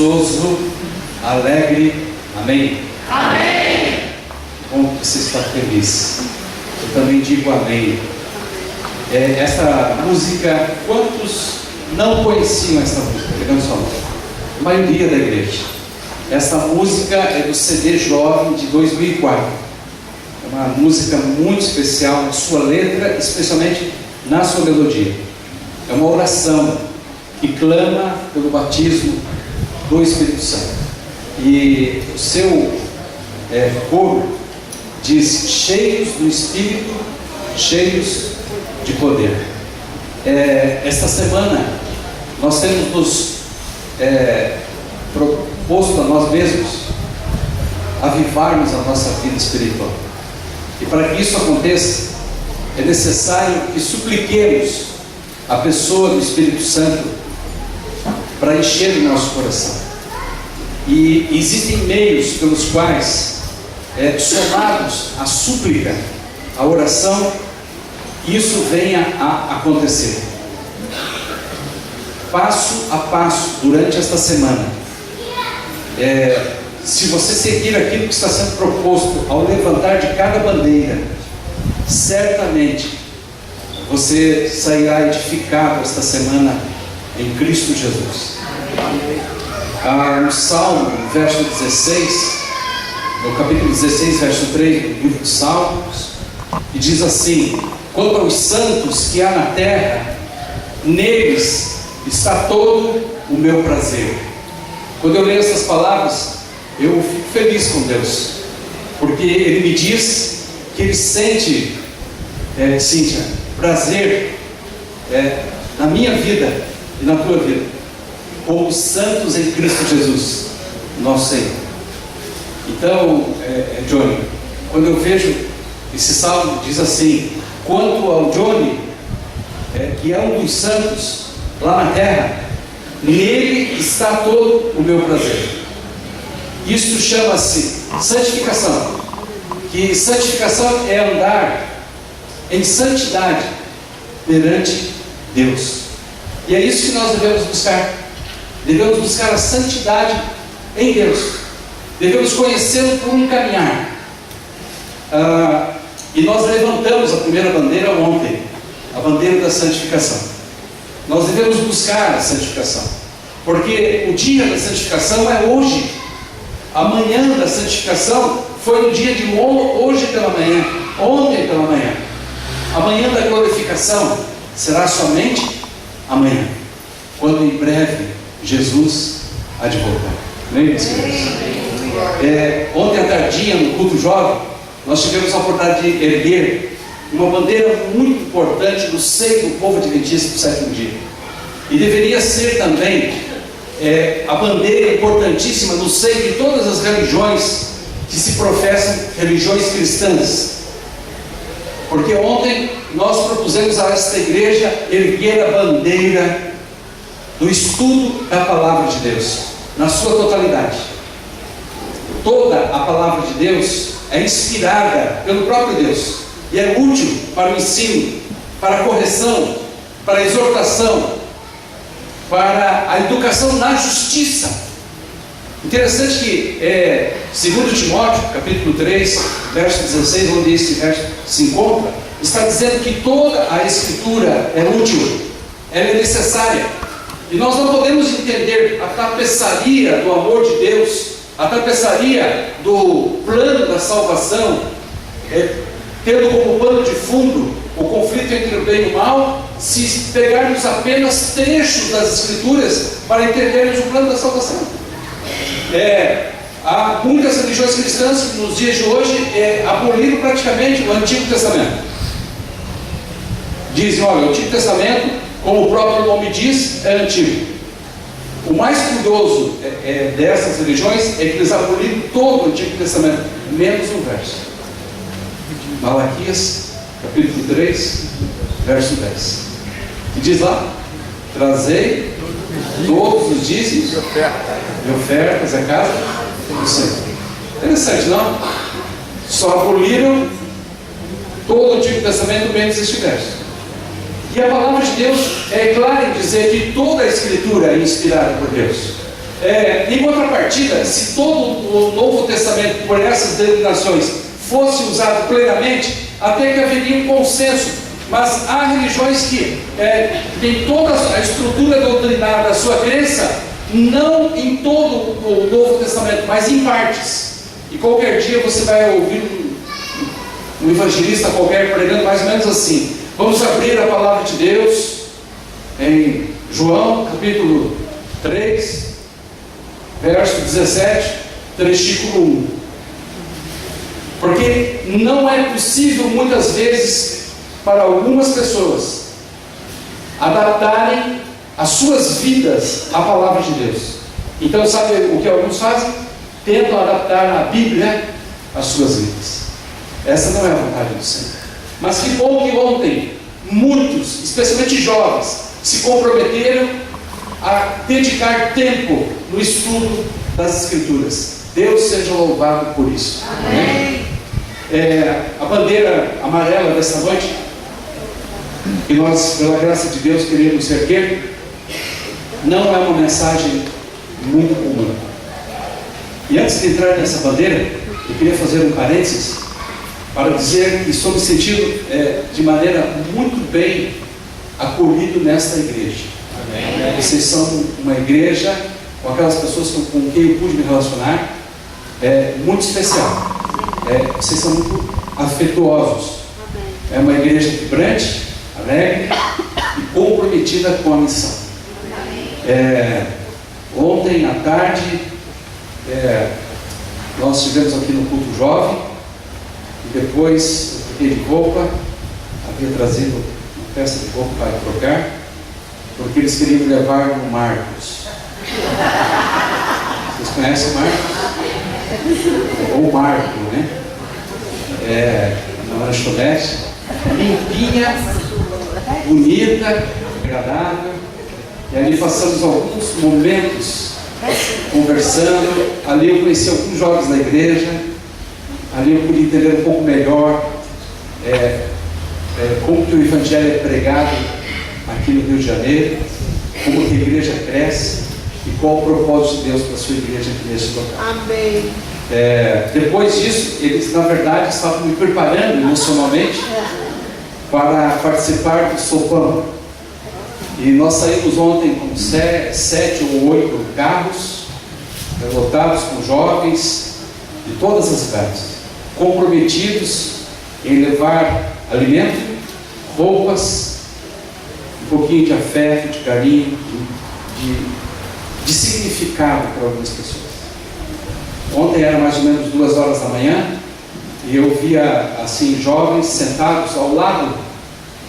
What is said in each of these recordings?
esperançoso, alegre. Amém? Amém! Bom que você está feliz. Eu também digo amém. Essa música, quantos não conheciam essa música? Pegando sua mão. A maioria da igreja. Essa música é do CD Jovem de 2004. É uma música muito especial na sua letra, especialmente na sua melodia. É uma oração que clama pelo batismo do Espírito Santo. E o seu coro diz: cheios do Espírito, cheios de poder. Esta semana nós temos nos proposto a nós mesmos avivarmos a nossa vida espiritual. E para que isso aconteça, é necessário que supliquemos a pessoa do Espírito Santo para encher o nosso coração. E existem meios pelos quais, somados à súplica, à oração, isso venha a acontecer. Passo a passo, durante esta semana, se você seguir aquilo que está sendo proposto ao levantar de cada bandeira, certamente você sairá edificado esta semana em Cristo Jesus. No Salmo, no verso 16, no capítulo 16, verso 3 do livro de Salmos, e diz assim: quanto aos santos que há na terra, neles está todo o meu prazer. Quando eu leio essas palavras, eu fico feliz com Deus, porque Ele me diz que Ele sente, Cíntia, prazer na minha vida e na tua vida, como santos em Cristo Jesus, nosso Senhor. Então, Johnny, quando eu vejo esse salmo, diz assim: quanto ao Johnny, que é um dos santos lá na terra, nele está todo o meu prazer. Isso chama-se santificação. Que santificação é andar em santidade perante Deus. E é isso que nós devemos buscar. Devemos buscar a santidade em Deus. Devemos conhecê-lo por um caminhar. E nós levantamos a primeira bandeira ontem, a bandeira da santificação. Nós devemos buscar a santificação, porque o dia da santificação é hoje. Amanhã da santificação foi no dia de hoje pela manhã, ontem pela manhã. Amanhã da glorificação será somente amanhã, quando em breve Jesus há de voltar. Amém, meus queridos? Ontem à tardinha, no culto jovem, nós tivemos a oportunidade de erguer uma bandeira muito importante no seio do povo adventista do sétimo dia. E deveria ser também a bandeira importantíssima no seio de todas as religiões que se professam religiões cristãs. Porque ontem nós propusemos a esta igreja erguer a bandeira do estudo da palavra de Deus, na sua totalidade. Toda a palavra de Deus é inspirada pelo próprio Deus e é útil para o ensino, para a correção, para a exortação, para a educação na justiça. Interessante que 2 Timóteo, capítulo 3, verso 16, onde esse verso se encontra, está dizendo que toda a Escritura é útil, ela é necessária. E nós não podemos entender a tapeçaria do amor de Deus, a tapeçaria do plano da salvação, tendo como pano de fundo o conflito entre o bem e o mal, se pegarmos apenas trechos das Escrituras para entendermos o plano da salvação. Há muitas religiões cristãs que nos dias de hoje aboliram praticamente o Antigo Testamento. Dizem, olha, o Antigo Testamento, como o próprio nome diz, é antigo. O mais curioso dessas religiões é que eles aboliram todo o Antigo Testamento, menos um verso. Malaquias, capítulo 3, verso 10. Que diz lá: trazei todos os dízimos e ofertas à casa do Senhor. Interessante, não? Só aboliram todo o Antigo Testamento, menos este verso. E a palavra de Deus é clara em dizer que toda a Escritura é inspirada por Deus. Em contrapartida, se todo o Novo Testamento, por essas denominações, fosse usado plenamente, até que haveria um consenso. Mas há religiões que têm toda a estrutura doutrinária da sua crença, não em todo o Novo Testamento, mas em partes. E qualquer dia você vai ouvir um evangelista qualquer pregando mais ou menos assim. Vamos abrir a palavra de Deus em João, capítulo 3, verso 17, versículo 1. Porque não é possível muitas vezes para algumas pessoas adaptarem as suas vidas à palavra de Deus. Então, sabe o que alguns fazem? Tentam adaptar a Bíblia às suas vidas. Essa não é a vontade do Senhor. Mas que bom que ontem muitos, especialmente jovens, se comprometeram a dedicar tempo no estudo das Escrituras. Deus seja louvado por isso. Amém. A bandeira amarela dessa noite, que nós, pela graça de Deus, queremos erguer, não é uma mensagem muito comum. E antes de entrar nessa bandeira, eu queria fazer um parênteses para dizer que estou me sentindo de maneira muito bem acolhido nesta igreja. Amém. Vocês são uma igreja, com aquelas pessoas com quem eu pude me relacionar, muito especial. Vocês são muito afetuosos. É uma igreja vibrante, alegre e comprometida com a missão. Ontem à tarde nós estivemos aqui no culto jovem. Depois eu troquei de roupa, havia trazido uma peça de roupa para trocar, porque eles queriam me levar no Marcos. Vocês conhecem o Marcos? Ou Marco, né? Na lanchonete, limpinha, bonita, agradável. E ali passamos alguns momentos conversando. Ali eu conheci alguns jovens da igreja. Ali eu pude entender um pouco melhor como que o Evangelho é pregado aqui no Rio de Janeiro. como que a igreja cresce e qual o propósito de Deus para a sua igreja aqui nesse local. Amém. Depois disso, eles na verdade estavam me preparando emocionalmente para participar do sopão. E nós saímos ontem com 7 ou 8 carros, lotados com jovens de todas as idades, comprometidos em levar alimento, roupas, um pouquinho de afeto, de carinho, de significado para algumas pessoas. Ontem era mais ou menos 2 horas da manhã e eu via assim jovens sentados ao lado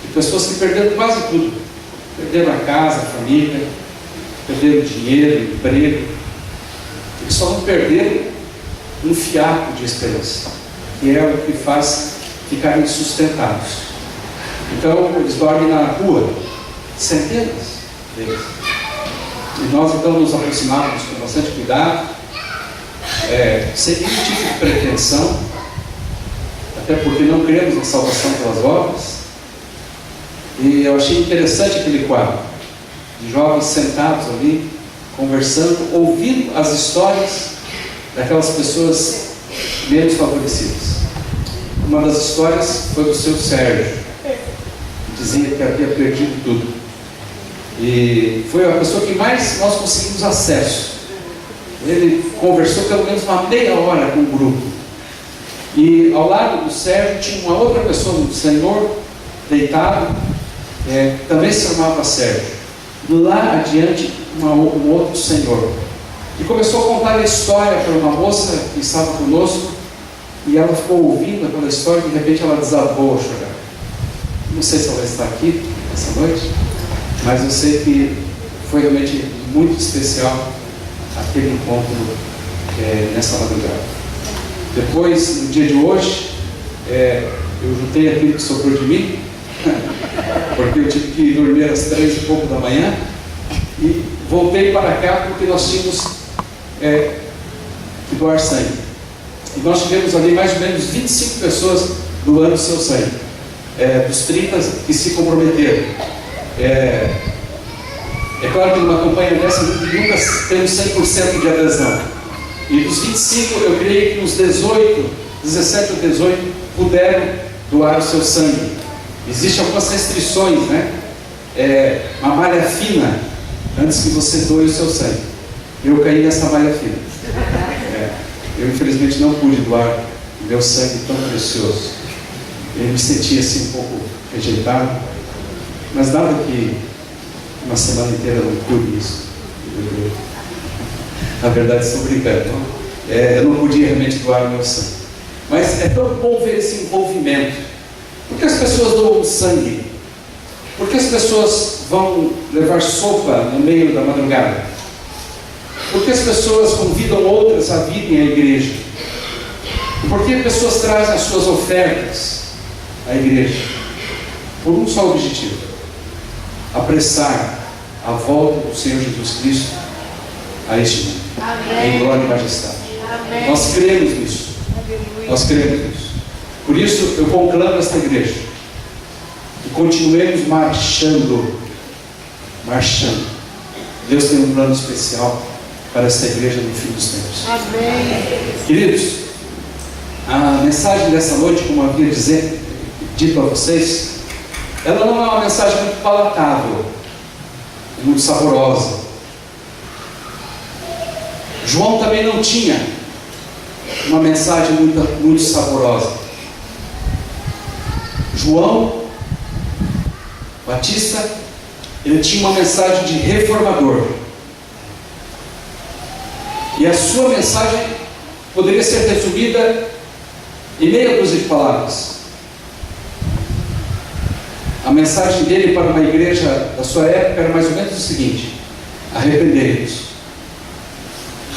de pessoas que perderam quase tudo. Perderam a casa, a família, perderam o dinheiro, o emprego. Eles só não perderam um fiapo de esperança, que é o que faz ficarem sustentados. Então eles dormem na rua, centenas deles. E nós então nos aproximávamos com bastante cuidado, sem nenhum tipo de pretensão, até porque não cremos na salvação pelas obras. E eu achei interessante aquele quadro de jovens sentados ali, conversando, ouvindo as histórias daquelas pessoas menos favorecidas. Uma das histórias foi do seu Sérgio, que dizia que havia perdido tudo. E foi a pessoa que mais nós conseguimos acesso. Ele conversou pelo menos uma meia hora com o grupo. E ao lado do Sérgio tinha uma outra pessoa, um senhor deitado, também se chamava Sérgio. Lá adiante, um outro senhor. E começou a contar a história para uma moça que estava conosco. E ela ficou ouvindo aquela história e de repente ela desabou a chorar. Não sei se ela está aqui essa noite, mas eu sei que foi realmente muito especial aquele encontro nessa madrugada. Depois, no dia de hoje, eu juntei aquilo que sobrou de mim, porque eu tive que dormir às 3 e pouco da manhã, e voltei para cá porque nós tínhamos que doar sangue. E nós tivemos ali mais ou menos 25 pessoas doando seu sangue, dos 30 que se comprometeram. É claro que numa campanha dessa nunca temos 100% de adesão. E dos 25, eu creio que uns 17 ou 18 puderam doar o seu sangue. Existem algumas restrições, né? Uma malha fina antes que você doe o seu sangue. Eu caí nessa malha fina. Eu infelizmente não pude doar o meu sangue tão precioso. Eu me sentia assim um pouco rejeitado, mas nada que uma semana inteira não cure isso. Na verdade, estou brincando. Eu não podia realmente doar o meu sangue. Mas é tão bom ver esse envolvimento. Por que as pessoas doam sangue? Por que as pessoas vão levar sopa no meio da madrugada? Por que as pessoas convidam outras a virem à igreja? Por que as pessoas trazem as suas ofertas à igreja? Por um só objetivo: apressar a volta do Senhor Jesus Cristo a este mundo. Amém. Em glória e majestade. Amém. Nós cremos nisso. Aleluia. Nós cremos nisso. Por isso eu conclamo esta igreja que continuemos marchando. Deus tem um plano especial para esta igreja no fim dos tempos. Amém. Queridos, a mensagem dessa noite, como eu havia dito a vocês, ela não é uma mensagem muito palatável, muito saborosa. João também não tinha uma mensagem muito saborosa. João Batista, ele tinha uma mensagem de reformador. E a sua mensagem poderia ser resumida em meia dúzia de palavras. A mensagem dele para uma igreja da sua época era mais ou menos o seguinte: arrependei-vos,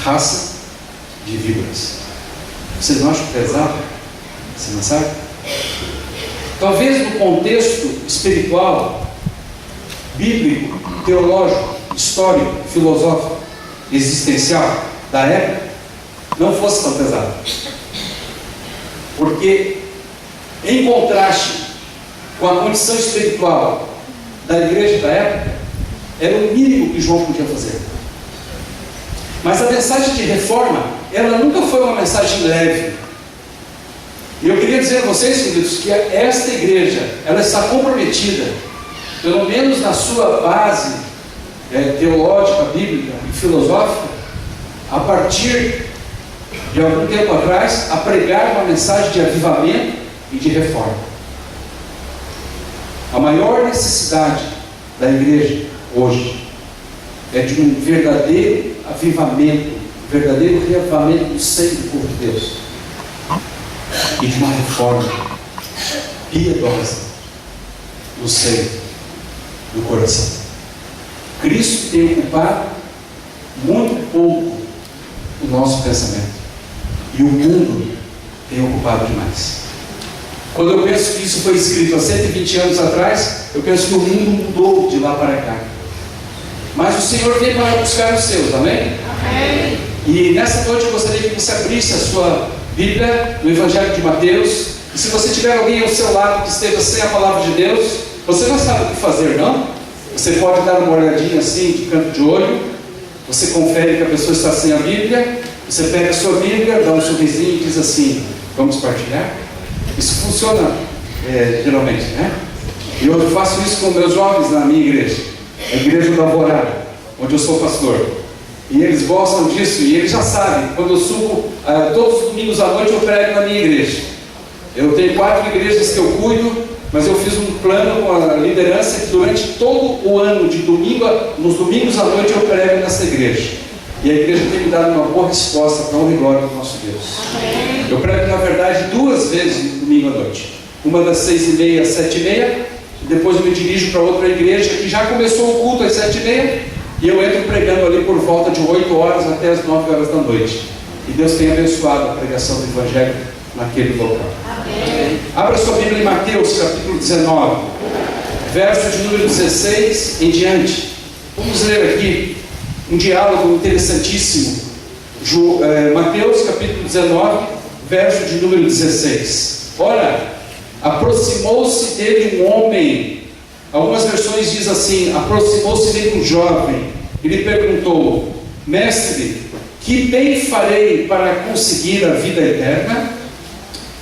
raça de víboras. Vocês não acham pesado essa mensagem? Talvez no contexto espiritual, bíblico, teológico, histórico, filosófico, existencial da época, não fosse tão pesado. Porque, em contraste com a condição espiritual da igreja da época, Era o mínimo que João podia fazer. Mas a mensagem de reforma, ela nunca foi uma mensagem leve. E eu queria dizer a vocês, queridos, que esta igreja, ela está comprometida, pelo menos na sua base teológica, bíblica e filosófica, a partir de algum tempo atrás, a pregar uma mensagem de avivamento e de reforma. A maior necessidade da igreja hoje é de um verdadeiro avivamento, um verdadeiro reavivamento do seio do povo de Deus, e de uma reforma piedosa no seio do coração. Cristo tem ocupado muito pouco o nosso pensamento, e o mundo tem ocupado demais. Quando eu penso que isso foi escrito há 120 anos atrás, eu penso que o mundo mudou de lá para cá. Mas o Senhor veio para buscar os seus, amém? Amém. E nessa noite eu gostaria que você abrisse a sua Bíblia no Evangelho de Mateus. E se você tiver alguém ao seu lado que esteja sem a palavra de Deus, você não sabe o que fazer, não? Você pode dar uma olhadinha assim, de canto de olho. Você confere que a pessoa está sem a Bíblia. Você pega a sua Bíblia, dá um sorrisinho e diz assim: vamos partilhar? Isso funciona geralmente, né? E eu faço isso com meus jovens na minha igreja, a igreja da Alvorada, onde eu sou pastor. E eles gostam disso, e eles já sabem. Quando eu subo, todos os domingos à noite eu prego na minha igreja. Eu tenho 4 igrejas que eu cuido, mas eu fiz um plano com a liderança que durante todo o ano, nos domingos à noite eu prego nessa igreja. E a igreja tem me dado uma boa resposta para a honra e glória do nosso Deus. Amém. Eu prego, na verdade, 2 vezes no domingo à noite. Uma das 6h30 às 7h30. Depois eu me dirijo para outra igreja que já começou o culto às 7h30. E eu entro pregando ali por volta de 8 horas até as 9 horas da noite. E Deus tem abençoado a pregação do Evangelho naquele local. Amém. Abra sua Bíblia em Mateus, capítulo 19, verso de número 16 em diante. Vamos ler aqui um diálogo interessantíssimo. Mateus capítulo 19, verso de número 16. Ora, aproximou-se dele um homem. Algumas versões dizem assim: aproximou-se dele um jovem. Ele perguntou: mestre, que bem farei para conseguir a vida eterna?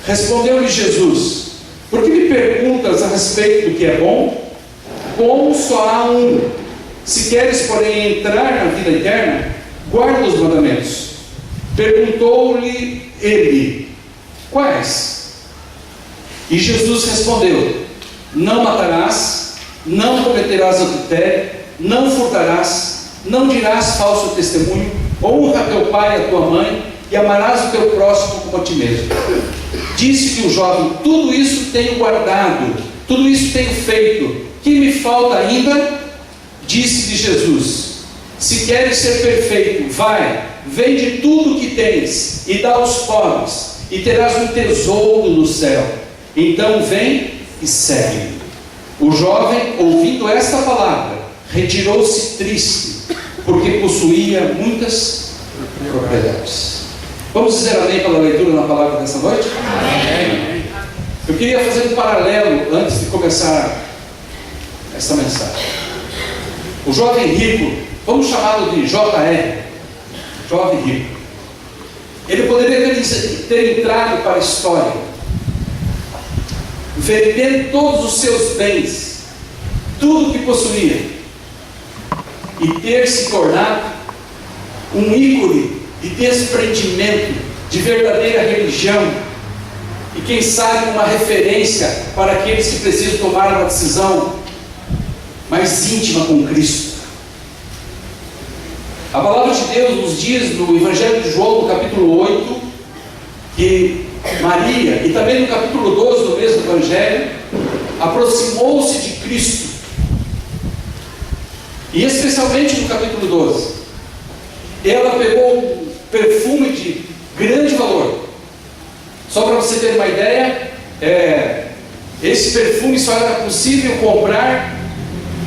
Respondeu-lhe Jesus: por que me perguntas a respeito do que é bom? Bom só há um. Se queres, porém, entrar na vida eterna, guarda os mandamentos. Perguntou-lhe ele: quais? E Jesus respondeu: não matarás, não cometerás adultério, não furtarás, não dirás falso testemunho, honra teu pai e a tua mãe, e amarás o teu próximo como a ti mesmo. Disse-lhe o jovem: tudo isso tenho guardado, tudo isso tenho feito, que me falta ainda? Disse-lhe Jesus: se queres ser perfeito, vai, vende tudo o que tens e dá aos pobres, e terás um tesouro no céu. Então vem e segue. O jovem, ouvindo esta palavra, retirou-se triste, porque possuía muitas propriedades. Vamos dizer amém pela leitura na palavra dessa noite? Amém. Eu queria fazer um paralelo antes de começar esta mensagem. O jovem rico, vamos chamá-lo de JR, jovem rico. Ele poderia ter entrado para a história, vendendo todos os seus bens, tudo que possuía, e ter se tornado um ícone de desprendimento, de verdadeira religião, e quem sabe uma referência para aqueles que precisam tomar uma decisão mais íntima com Cristo. A palavra de Deus nos diz no Evangelho de João, no capítulo 8, que Maria, e também no capítulo 12 do mesmo Evangelho, aproximou-se de Cristo. E especialmente no capítulo 12, ela pegou um perfume de grande valor. Só para você ter uma ideia, esse perfume só era possível comprar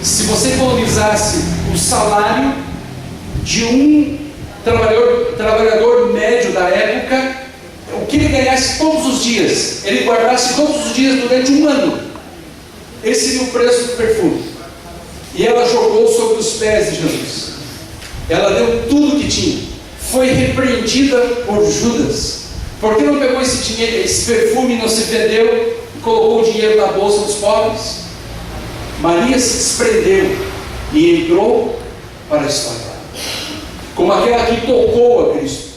se você economizasse o salário de um trabalhador médio da época, o que ele ganhasse todos os dias, ele guardasse todos os dias durante um ano. Esse seria o preço do perfume. E ela jogou sobre os pés pés de Jesus. Ela deu tudo que tinha. Foi repreendida por Judas. Por que não pegou esse dinheiro, esse perfume, não se vendeu e colocou o dinheiro na bolsa dos pobres? Maria se desprendeu e entrou para a história, como aquela que tocou a Cristo,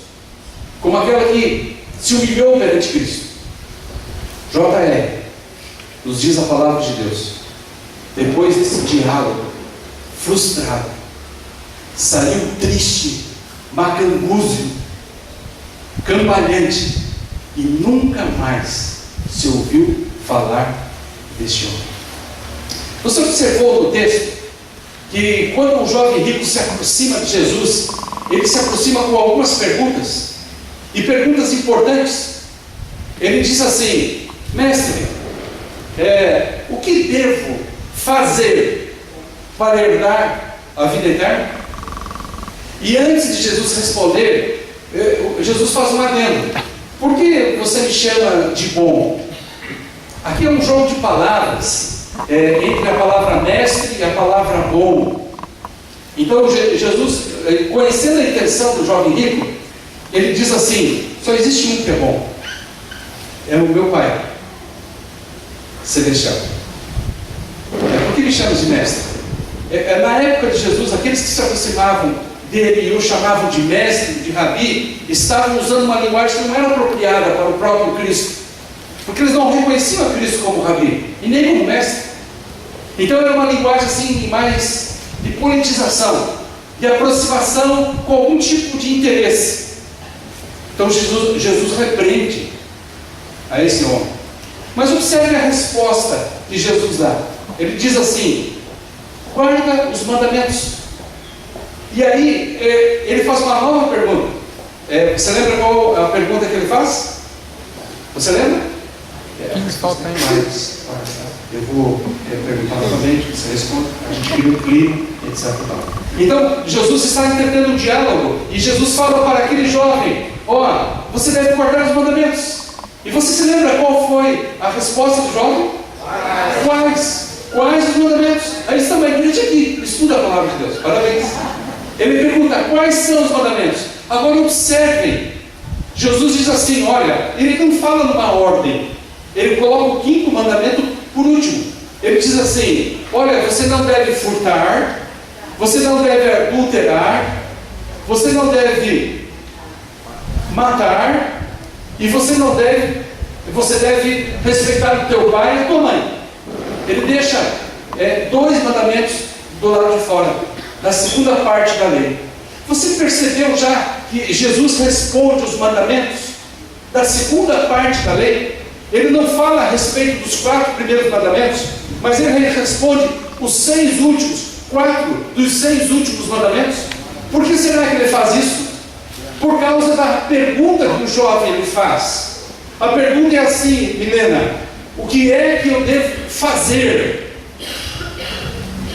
como aquela que se humilhou perante Cristo. J.R. nos diz a palavra de Deus, depois desse diálogo frustrado, saiu triste, macambúzio, cambalhante, e nunca mais se ouviu falar deste homem. Você observou no texto que quando o jovem rico se aproxima de Jesus, ele se aproxima com algumas perguntas, e perguntas importantes. Ele diz assim: mestre, o que devo fazer para herdar a vida eterna? E antes de Jesus responder, Jesus faz um adendo: por que você me chama de bom? Aqui é um jogo de palavras entre a palavra mestre e a palavra bom. Então Jesus, conhecendo a intenção do jovem rico, ele diz assim: só existe um que é bom, é o meu Pai celestial. Por que me chama de mestre? Na época de Jesus, aqueles que se aproximavam dele e o chamavam de mestre, de rabi, estavam usando uma linguagem que não era apropriada para o próprio Cristo, porque eles não reconheciam a Cristo como rabi e nem como mestre. Então era uma linguagem assim mais de politização, de aproximação com algum tipo de interesse. Então Jesus repreende a esse homem. Mas observe a resposta que Jesus dá. Ele diz assim: guarda os mandamentos. E aí ele faz uma nova pergunta. Você lembra qual a pergunta que ele faz? Você lembra? Falta mais. Eu vou perguntar novamente, você responde, a gente cria um clima, etc. Então, Jesus está entendendo o diálogo, e Jesus fala para aquele jovem: você deve guardar os mandamentos. E você se lembra qual foi a resposta do jovem? Quais os mandamentos? Aí está uma igreja aqui, estuda a palavra de Deus, parabéns. Ele pergunta: quais são os mandamentos? Agora observem, Jesus diz assim, olha, ele não fala numa ordem, ele coloca o quinto mandamento por último. Ele diz assim: olha, você não deve furtar, você não deve adulterar, você não deve matar, e você deve respeitar o teu pai e a tua mãe. Ele deixa dois mandamentos do lado de fora, da segunda parte da lei. Você percebeu já que Jesus responde os mandamentos da segunda parte da lei? Ele não fala a respeito dos 4 primeiros mandamentos, mas ele responde os 6 últimos, 4 dos 6 últimos mandamentos. Por que será que ele faz isso? Por causa da pergunta que o jovem lhe faz. A pergunta é assim: Milena, o que é que eu devo fazer?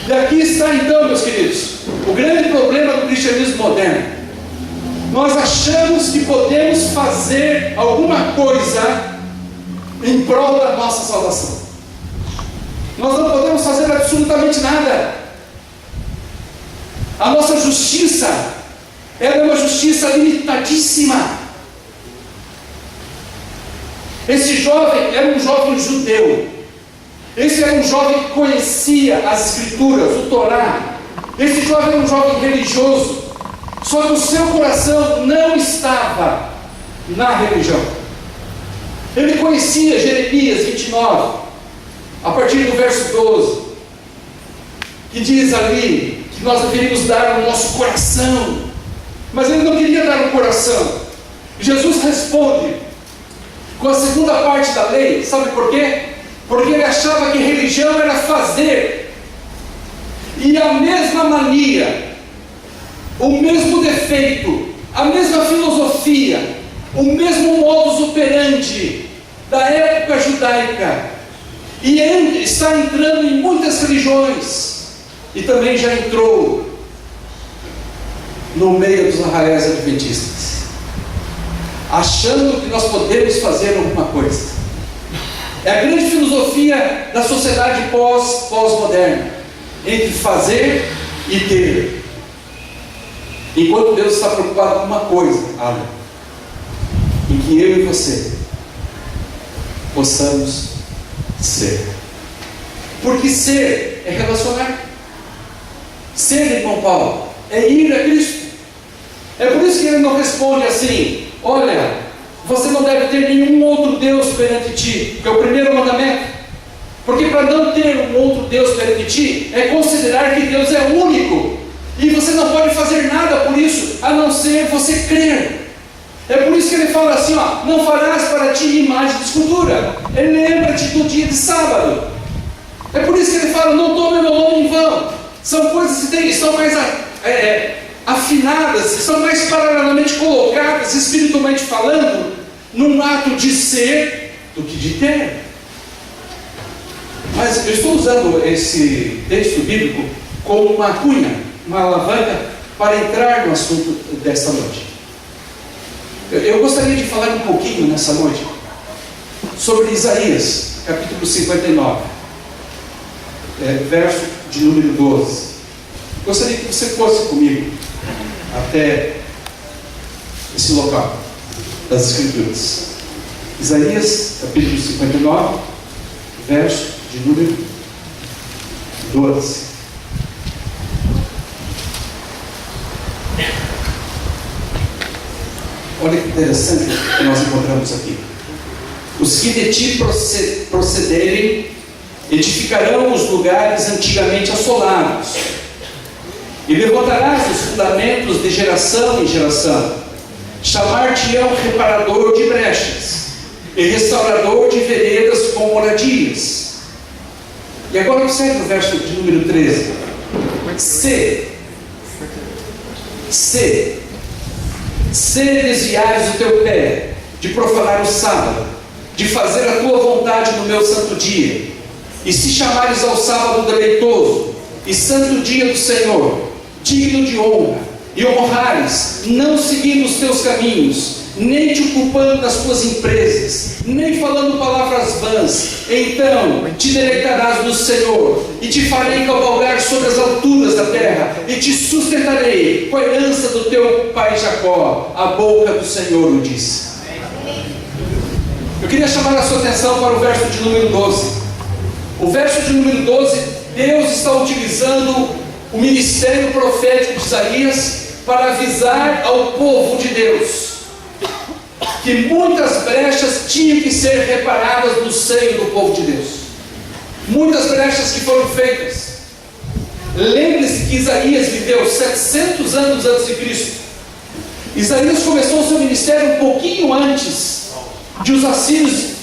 E aqui está então, meus queridos, o grande problema do cristianismo moderno. Nós achamos que podemos fazer alguma coisa em prol da nossa salvação. Nós não podemos fazer absolutamente nada. A nossa justiça, ela é uma justiça limitadíssima. Esse jovem era um jovem judeu. Esse era um jovem que conhecia as escrituras, o Torá. Esse jovem era um jovem religioso. Só que o seu coração não estava na religião. Ele conhecia Jeremias 29, a partir do verso 12, que diz ali que nós deveríamos dar o nosso coração, mas ele não queria dar o coração. Jesus responde com a segunda parte da lei. Sabe por quê? Porque ele achava que religião era fazer, e a mesma mania, o mesmo defeito, a mesma filosofia, o mesmo modus operandi da época judaica, e está entrando em muitas religiões, e também já entrou no meio dos arraiais adventistas, achando que nós podemos fazer alguma coisa. É a grande filosofia da sociedade pós-moderna, entre fazer e ter. Enquanto Deus está preocupado com uma coisa, em que eu e você possamos ser. Porque ser é relacionar. Ser, irmão Paulo, é ir a Cristo. É por isso que ele não responde assim: olha, você não deve ter nenhum outro Deus perante ti, que é o primeiro mandamento. Porque para não ter um outro Deus perante ti, é considerar que Deus é único. E você não pode fazer nada por isso, a não ser você crer. É por isso que ele fala assim, não farás para ti imagem de escultura. Lembra-te do dia de sábado. É por isso que ele fala, não tome meu nome em vão. São coisas que estão mais afinadas, estão mais paralelamente colocadas, espiritualmente falando, num ato de ser do que de ter. Mas eu estou usando esse texto bíblico como uma cunha, uma alavanca para entrar no assunto desta noite. Eu gostaria de falar um pouquinho nessa noite sobre Isaías, capítulo 59, verso de número 12. Gostaria que você fosse comigo até esse local das Escrituras. Isaías, capítulo 59, verso de número 12. Olha que interessante que nós encontramos aqui. Os que de ti procederem edificarão os lugares antigamente assolados, e levantarás os fundamentos de geração em geração. Chamar-te-ão reparador de brechas e restaurador de veredas com moradias. E agora observe o verso de número 13. Se desviares o teu pé de profanar o sábado, de fazer a tua vontade no meu santo dia, e se chamares ao sábado deleitoso e santo dia do Senhor, digno de honra, e honrares, não seguindo os teus caminhos, nem te ocupando das tuas empresas, nem falando palavras vãs, então te deleitarás no Senhor, e te farei cavalgar sobre as alturas da terra, e te sustentarei com a herança do teu pai Jacó. A boca do Senhor o disse. Eu queria chamar a sua atenção para o verso de número 12. O verso de número 12, Deus está utilizando o ministério profético de Isaías para avisar ao povo de Deus que muitas brechas tinham que ser reparadas no seio do povo de Deus. Muitas brechas que foram feitas. Lembre-se que Isaías viveu 700 anos antes de Cristo. Isaías começou o seu ministério um pouquinho antes de os assírios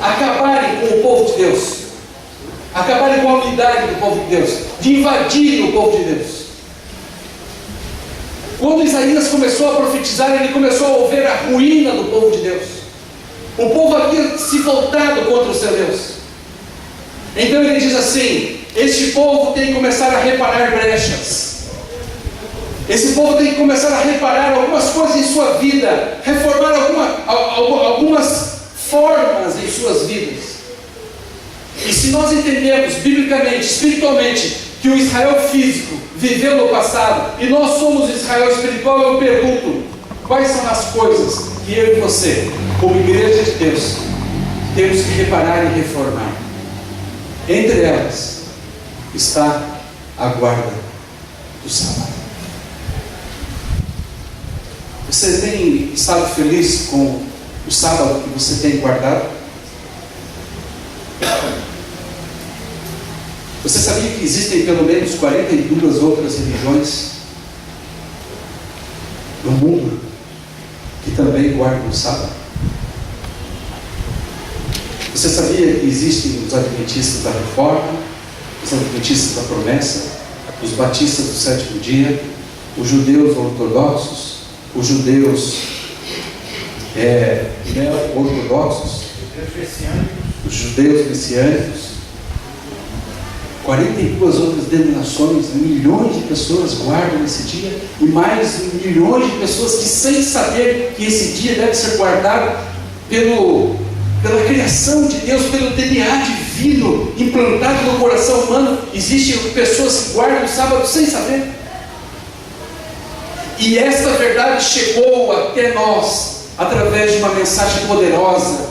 acabarem com o povo de Deus, acabarem com a unidade do povo de Deus, de invadirem o povo de Deus. Quando Isaías começou a profetizar, ele começou a ver a ruína do povo de Deus. O povo havia se voltado contra o seu Deus. Então ele diz assim: este povo tem que começar a reparar brechas. Esse povo tem que começar a reparar algumas coisas em sua vida, reformar algumas formas em suas vidas. E se nós entendemos biblicamente, espiritualmente, que o Israel físico viveu no passado e nós somos o Israel espiritual, eu pergunto: quais são as coisas que eu e você, como igreja de Deus, temos que reparar e reformar? Entre elas está a guarda do sábado. Você tem estado feliz com o sábado que você tem guardado? Você sabia que existem pelo menos 42 outras religiões no mundo que também guardam o sábado? Você sabia que existem os adventistas da reforma, os adventistas da promessa, os batistas do sétimo dia, os judeus ortodoxos, os judeus ortodoxos, os judeus messiânicos, 42 outras denominações, milhões de pessoas guardam esse dia, e mais milhões de pessoas que, sem saber que esse dia deve ser guardado pela criação de Deus, pelo DNA divino divino implantado no coração humano. Existem pessoas que guardam o sábado sem saber. E esta verdade chegou até nós através de uma mensagem poderosa,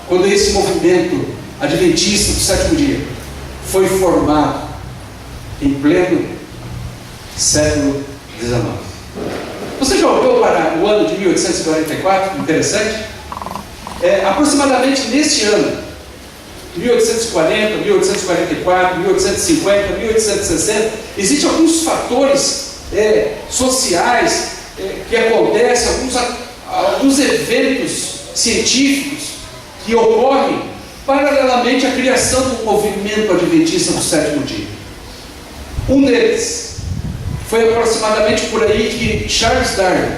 quando esse movimento adventista do sétimo dia foi formado em pleno século XIX. Você já olhou para o ano de 1844? Interessante. Aproximadamente neste ano, 1840, 1844, 1850, 1860, existem alguns fatores sociais que acontecem, alguns eventos científicos que ocorrem paralelamente à criação do movimento adventista do sétimo dia. Um deles foi aproximadamente por aí que Charles Darwin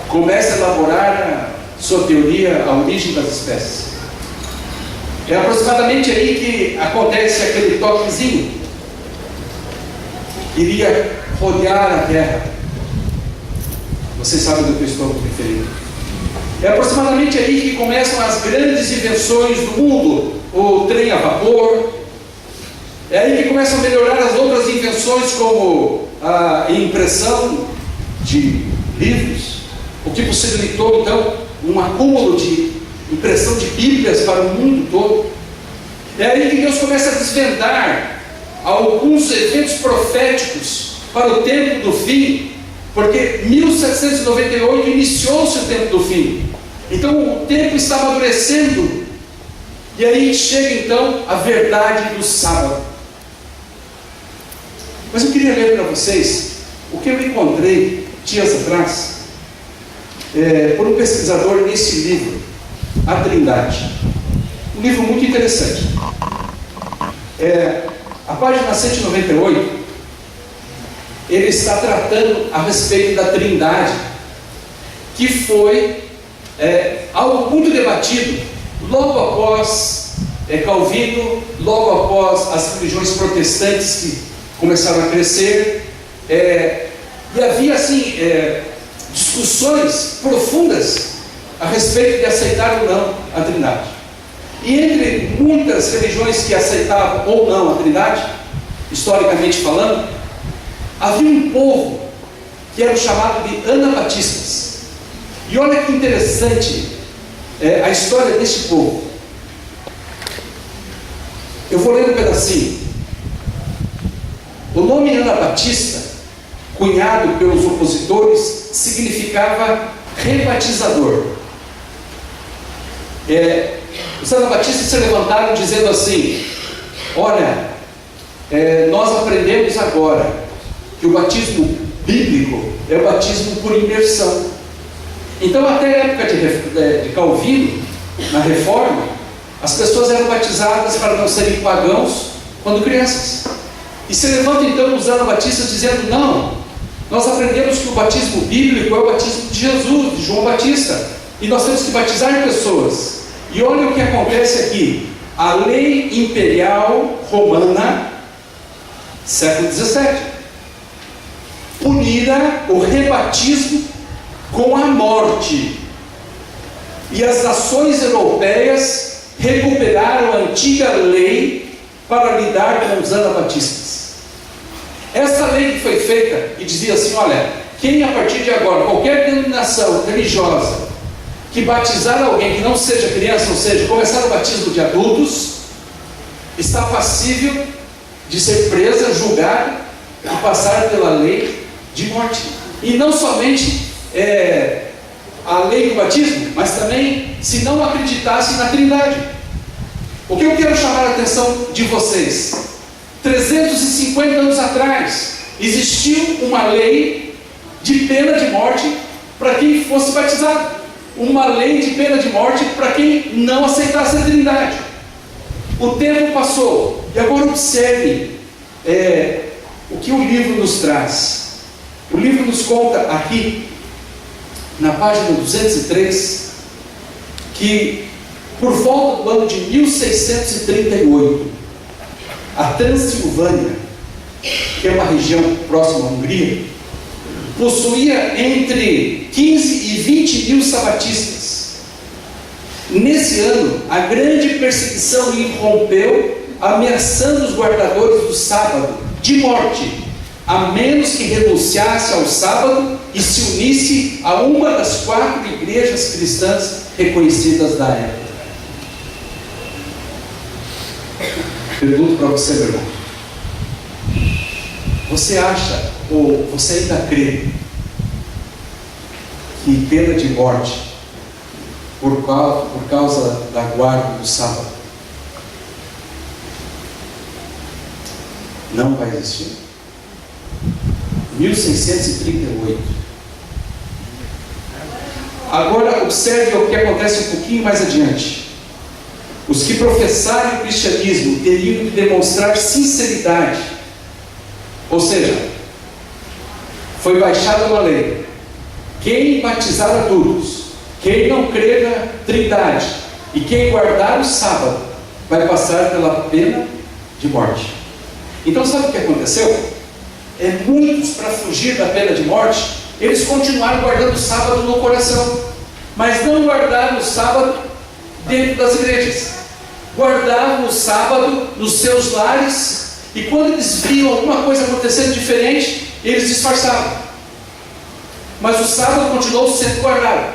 começa a elaborar a sua teoria, a origem das espécies. É aproximadamente aí que acontece aquele toquezinho que iria rodear a Terra. Vocês sabem do que eu estou me referindo. É aproximadamente aí que começam as grandes invenções do mundo, o trem a vapor. É aí que começam a melhorar as outras invenções, como a impressão de livros, o que possibilitou então um acúmulo de impressão de Bíblias para o mundo todo. É aí que Deus começa a desvendar alguns eventos proféticos para o tempo do fim, porque 1798 iniciou-se o tempo do fim. Então o tempo está amadurecendo, e aí chega então a verdade do sábado. Mas eu queria ler para vocês o que eu encontrei dias atrás por um pesquisador nesse livro, A Trindade. Um livro muito interessante. A página 198, ele está tratando a respeito da Trindade, que foi algo muito debatido logo após Calvino, logo após as religiões protestantes que começaram a crescer, e havia assim discussões profundas a respeito de aceitar ou não a Trindade. E entre muitas religiões que aceitavam ou não a Trindade, historicamente falando, havia um povo que era o chamado de anabatistas. E olha que interessante a história deste povo. Eu vou ler um pedacinho. O nome anabatista, cunhado pelos opositores, significava rebatizador. Os anabatistas se levantaram dizendo assim: olha, nós aprendemos agora que o batismo bíblico é o batismo por imersão. Então, até a época de Calvino, na Reforma, as pessoas eram batizadas para não serem pagãos quando crianças. E se levantam então os anabatistas dizendo: não, nós aprendemos que o batismo bíblico é o batismo de Jesus, de João Batista, e nós temos que batizar pessoas. E olha o que acontece aqui: a lei imperial romana, século XVII, punira o rebatismo com a morte, e as nações europeias recuperaram a antiga lei para lidar com os anabatistas. Essa lei que foi feita e dizia assim: olha, quem a partir de agora, qualquer denominação religiosa que batizar alguém que não seja criança, ou seja, começar o batismo de adultos, está passível de ser presa, julgada e passar pela lei de morte. E não somente a lei do batismo, mas também se não acreditasse na Trindade. O que eu quero chamar a atenção de vocês: 350 anos atrás existiu uma lei de pena de morte para quem fosse batizado, uma lei de pena de morte para quem não aceitasse a Trindade. O tempo passou, e agora observe o que o livro nos traz. O livro nos conta aqui, na página 203, que por volta do ano de 1638, a Transilvânia, que é uma região próxima à Hungria, possuía entre 15 e 20 mil sabatistas. Nesse ano, a grande perseguição irrompeu, ameaçando os guardadores do sábado de morte, a menos que renunciasse ao sábado e se unisse a uma das 4 igrejas cristãs reconhecidas da época. Pergunto para você, meu irmão: você acha, ou você ainda crê, que pena de morte por causa da guarda do sábado não vai existir? 1638. Agora observe o que acontece um pouquinho mais adiante. Os que professarem o cristianismo teriam que demonstrar sinceridade, ou seja, foi baixada uma lei: quem batizar adultos, quem não crer na Trindade e quem guardar o sábado vai passar pela pena de morte. Então sabe o que aconteceu? Muitos, para fugir da pena de morte, eles continuaram guardando o sábado no coração, mas não guardaram o sábado dentro das igrejas. Guardavam o sábado nos seus lares, e quando eles viam alguma coisa acontecendo diferente, eles disfarçavam. Mas o sábado continuou sendo guardado.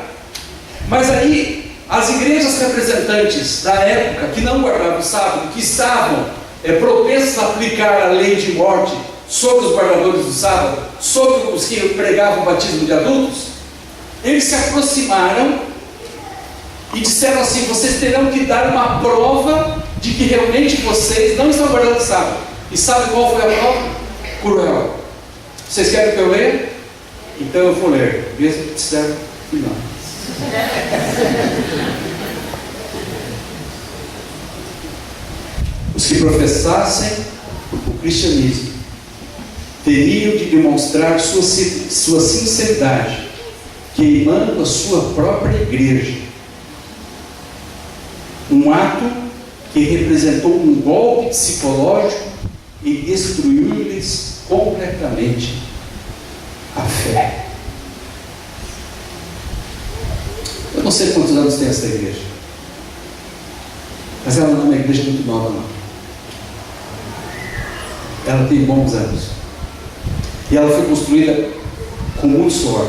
Mas aí, as igrejas representantes da época, que não guardavam o sábado, que estavam propensas a aplicar a lei de morte sobre os guardadores do sábado, sobre os que pregavam o batismo de adultos, eles se aproximaram e disseram assim: vocês terão que dar uma prova de que realmente vocês não estão guardando o sábado. E sabe qual foi a prova? Cruel. Vocês querem que eu leia? Então eu vou ler, mesmo que disseram que não. Os que professassem o cristianismo teriam de demonstrar sua sinceridade, queimando a sua própria igreja, um ato que representou um golpe psicológico e destruiu-lhes completamente a fé. Eu não sei quantos anos tem essa igreja, mas ela não é uma igreja muito nova, não. Ela tem bons anos, e ela foi construída com muito suor.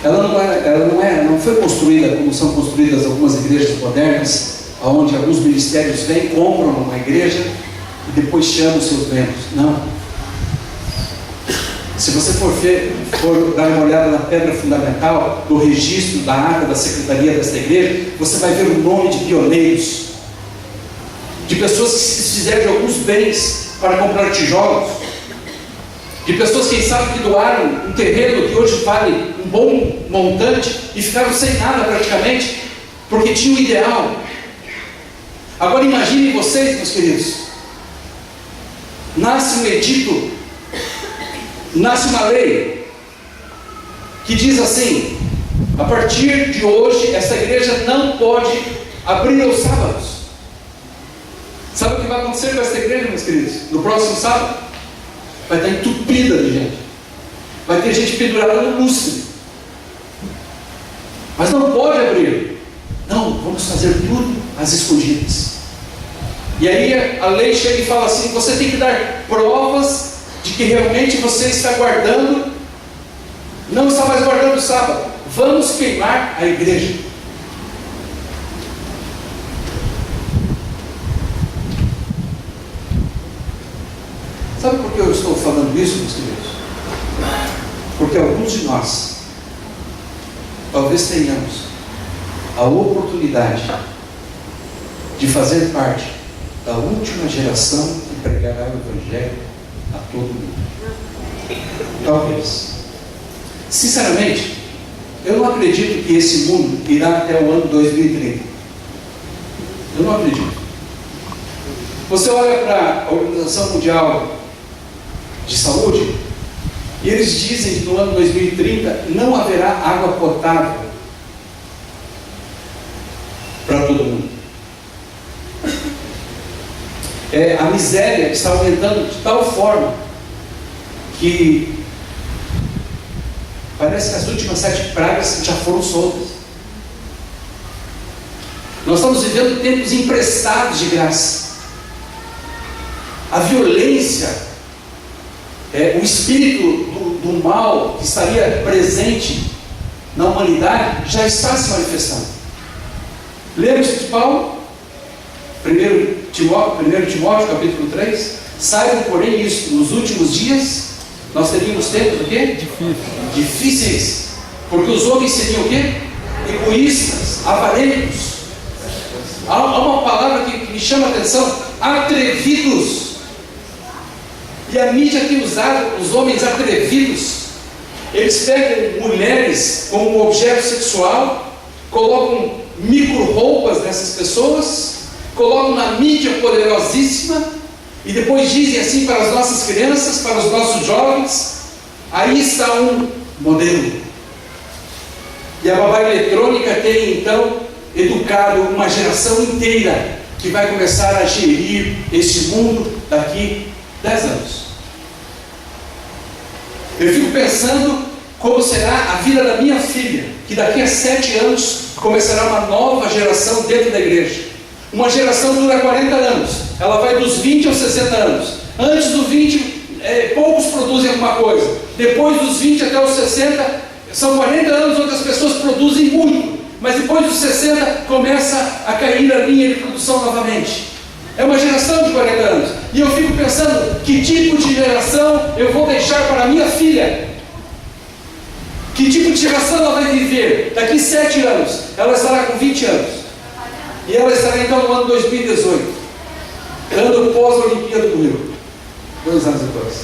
Ela não foi construída como são construídas algumas igrejas modernas, onde alguns ministérios vêm, compram uma igreja e depois chamam os seus membros. Não. Se você for dar uma olhada na pedra fundamental do registro da ata da secretaria desta igreja, você vai ver o nome de pioneiros, de pessoas que se desfizeram de alguns bens para comprar tijolos, de pessoas, quem sabe, que doaram um terreno que hoje vale um bom montante e ficaram sem nada praticamente, porque tinham um ideal. Agora imaginem vocês, meus queridos, nasce um edito, nasce uma lei que diz assim: a partir de hoje essa igreja não pode abrir aos sábados. Sabe o que vai acontecer com essa igreja, meus queridos? No próximo sábado vai estar entupida de gente, vai ter gente pendurada no lustre, mas não pode abrir. Não, vamos fazer tudo às escondidas. E aí a lei chega e fala assim: você tem que dar provas de que realmente você está guardando, não está mais guardando o sábado. Vamos queimar a igreja. Sabe por que eu estou falando isso, meus queridos? Porque alguns de nós talvez tenhamos a oportunidade de fazer parte da última geração que pregará o Evangelho a todo mundo. Talvez. Sinceramente, eu não acredito que esse mundo irá até o ano 2030. Eu não acredito. Você olha para a Organização Mundial de Saúde e eles dizem que no ano 2030 não haverá água potável para todo mundo. A miséria está aumentando de tal forma que parece que as últimas 7 pragas já foram soltas. Nós estamos vivendo tempos emprestados de graça. A violência, o espírito do mal que estaria presente na humanidade já está se manifestando. Lembra-se de Paulo? 1 Timóteo capítulo 3. Saibam, porém, isso: nos últimos dias nós teríamos tempos o quê? Difíceis. Porque os homens seriam o quê? Egoístas, avarentos. Há uma palavra que me chama a atenção: atrevidos. E a mídia tem usado os homens atrevidos. Eles pegam mulheres como objeto sexual, colocam micro-roupas nessas pessoas, colocam na mídia poderosíssima, e depois dizem assim para as nossas crianças, para os nossos jovens: aí está um modelo. E a babá eletrônica tem então educado uma geração inteira que vai começar a gerir este mundo daqui 10 anos. Eu fico pensando como será a vida da minha filha, que daqui a 7 anos começará uma nova geração dentro da igreja. Uma geração dura 40 anos, ela vai dos 20 aos 60 anos. Antes dos 20, poucos produzem alguma coisa. Depois dos 20 até os 60, são 40 anos onde as pessoas produzem muito. Mas depois dos 60, começa a cair a linha de produção novamente. É uma geração de 40 anos. E eu fico pensando, que tipo de geração eu vou deixar para a minha filha? Que tipo de geração ela vai viver? Daqui 7 anos, ela estará com 20 anos. E ela estará então no ano 2018, ano pós-Olimpíada do Rio, 2 anos depois.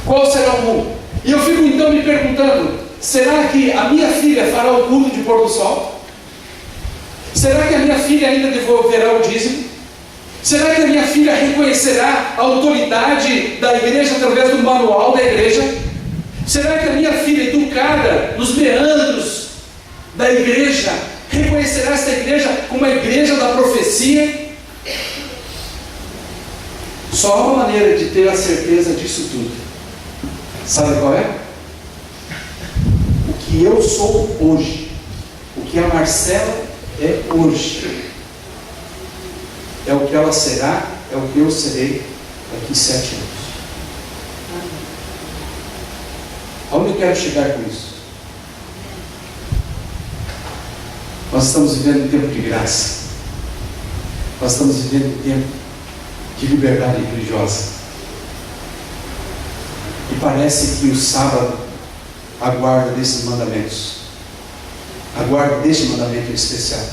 Qual será o mundo? E eu fico então me perguntando: será que a minha filha fará o culto de pôr do sol? Será que a minha filha ainda devolverá o dízimo? Será que a minha filha reconhecerá a autoridade da igreja através do manual da igreja? Será que a minha filha, educada nos meandros da igreja, reconhecerá esta igreja como a igreja da profecia? Só há uma maneira de ter a certeza disso tudo. Sabe qual é? O que eu sou hoje, o que a Marcela é hoje, é o que ela será, é o que eu serei daqui 7 anos. Aonde eu quero chegar com isso? Nós estamos vivendo um tempo de graça. Nós estamos vivendo um tempo de liberdade religiosa. E parece que o sábado aguarda desses mandamentos. Aguarda deste mandamento especial.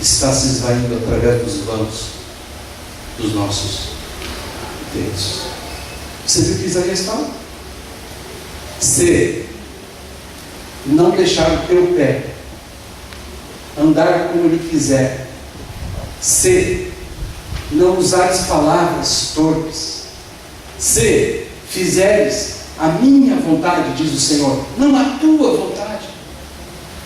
Está se esvaindo através dos vãos dos nossos dedos. Você viu o que Isaías fala? Se não deixar o teu pé andar como ele quiser, se não usares palavras torpes, se fizeres a minha vontade, diz o Senhor, não a tua vontade.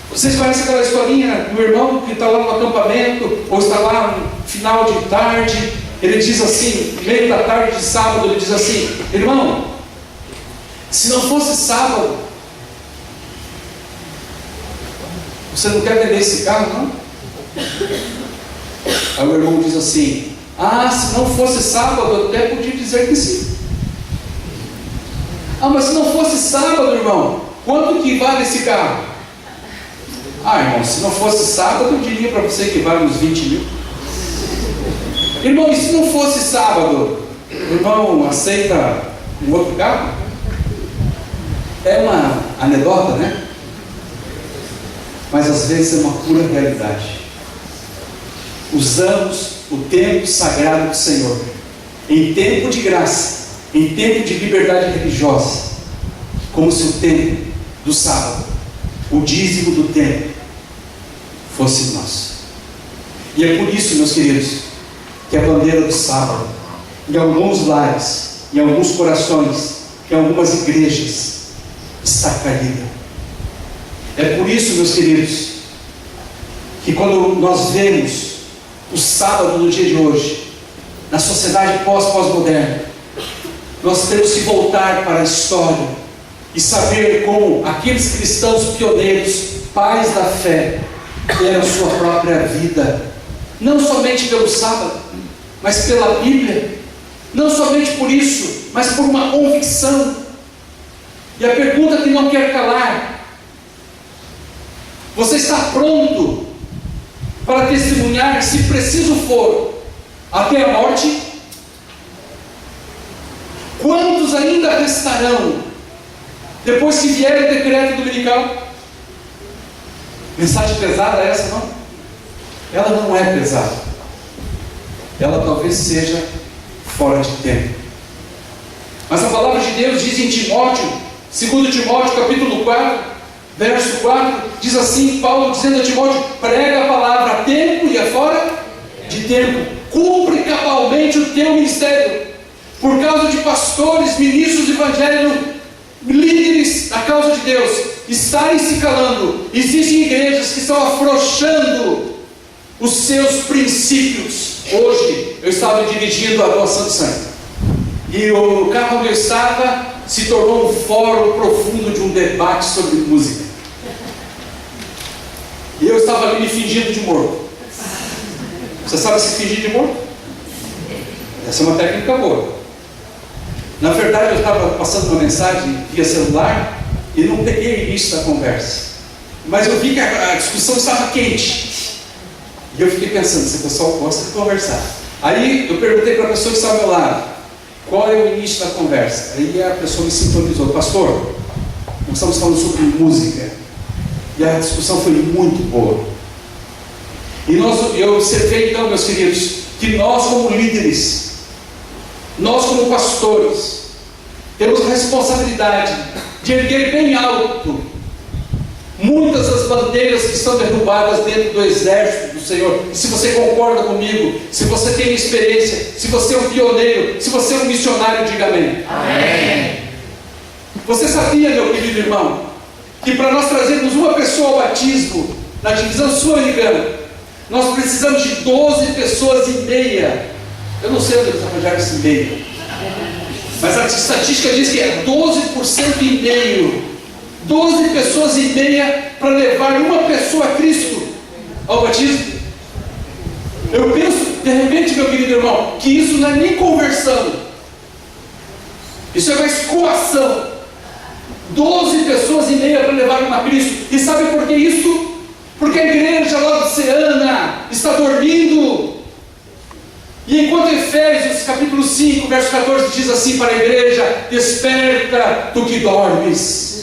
Vocês conhecem aquela historinha do irmão que está lá no acampamento, ou está lá no final de tarde, ele diz assim, no meio da tarde de sábado, ele diz assim: irmão, se não fosse sábado, você não quer vender esse carro, não? Aí o irmão diz assim: ah, se não fosse sábado, eu até podia dizer que sim. Ah, mas se não fosse sábado, irmão, quanto que vale esse carro? Ah, irmão, se não fosse sábado, eu diria para você que vale uns 20 mil. Irmão, e se não fosse sábado, o irmão aceita um outro carro? É uma anedota, né? Mas às vezes é uma pura realidade. Usamos o tempo sagrado do Senhor em tempo de graça, em tempo de liberdade religiosa, como se o tempo do sábado, o dízimo do tempo, fosse nosso. E é por isso, meus queridos, que a bandeira do sábado, em alguns lares, em alguns corações, em algumas igrejas, está caída. É por isso, meus queridos, que quando nós vemos o sábado no dia de hoje, na sociedade pós-moderna, nós temos que voltar para a história e saber como aqueles cristãos pioneiros, pais da fé, era a sua própria vida, não somente pelo sábado, mas pela Bíblia, não somente por isso, mas por uma convicção. E a pergunta que não quer calar: você está pronto para testemunhar, se preciso for, até a morte? Quantos ainda restarão depois que vier o decreto dominical? Mensagem pesada essa, não? Ela não é pesada. Ela talvez seja fora de tempo. Mas a palavra de Deus diz em Timóteo, 2 Timóteo capítulo 4, verso 4, diz assim, Paulo dizendo a Timóteo: prega a palavra a tempo e a fora de tempo, cumpre cabalmente o teu ministério, por causa de pastores, ministros do evangelho, líderes da causa de Deus, estarem se calando. Existem igrejas que estão afrouxando os seus princípios. Hoje eu estava dirigindo a doação de sangue, e o carro onde eu estava se tornou um fórum profundo de um debate sobre música, e eu estava ali me fingindo de morto. Você sabe se fingir de morto? Essa é uma técnica boa. Na verdade, eu estava passando uma mensagem via celular e não peguei o início da conversa, mas eu vi que a discussão estava quente, e eu fiquei pensando: esse pessoal gosta de conversar. Aí eu perguntei para a pessoa que estava ao meu lado: qual é o início da conversa? Aí a pessoa me sintonizou: pastor, nós estamos falando sobre música. E a discussão foi muito boa. E eu observei então, meus queridos, que nós como líderes, nós como pastores, temos a responsabilidade de erguer bem alto muitas das bandeiras que estão derrubadas dentro do exército do Senhor. E se você concorda comigo, se você tem experiência, se você é um pioneiro, se você é um missionário, diga amém. Amém. Você sabia, meu querido irmão, que para nós trazermos uma pessoa ao batismo na divisão sul-americana, nós precisamos de 12 pessoas e meia. Eu não sei onde eles arranjaram esse meio, mas a estatística diz que é 12% e meio. 12 pessoas e meia para levar uma pessoa a Cristo ao batismo. Eu penso, de repente, meu querido irmão, que isso não é nem conversão, isso é uma escoação. 12 pessoas e meia para levar uma a Cristo. E sabe por que isso? Porque a igreja laodiceana está dormindo. E enquanto Efésios capítulo 5, verso 14 diz assim para a igreja: desperta, tu que dormes.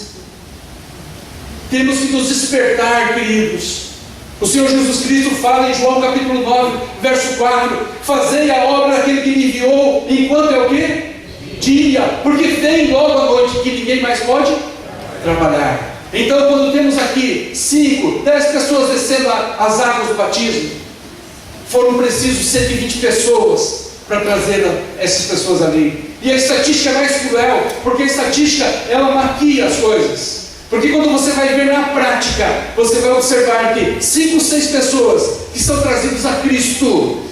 Temos que nos despertar, queridos. O Senhor Jesus Cristo fala em João capítulo 9, verso 4: fazei a obra daquele que me enviou, enquanto é o quê? Dia, porque vem logo a noite que ninguém mais pode trabalhar. Então, quando temos aqui 5, 10 pessoas descendo as águas do batismo, foram precisos 120 pessoas para trazer essas pessoas ali. E a estatística é mais cruel, porque a estatística, ela maquia as coisas. Porque quando você vai ver na prática, você vai observar que 5, 6 pessoas que são trazidas a Cristo,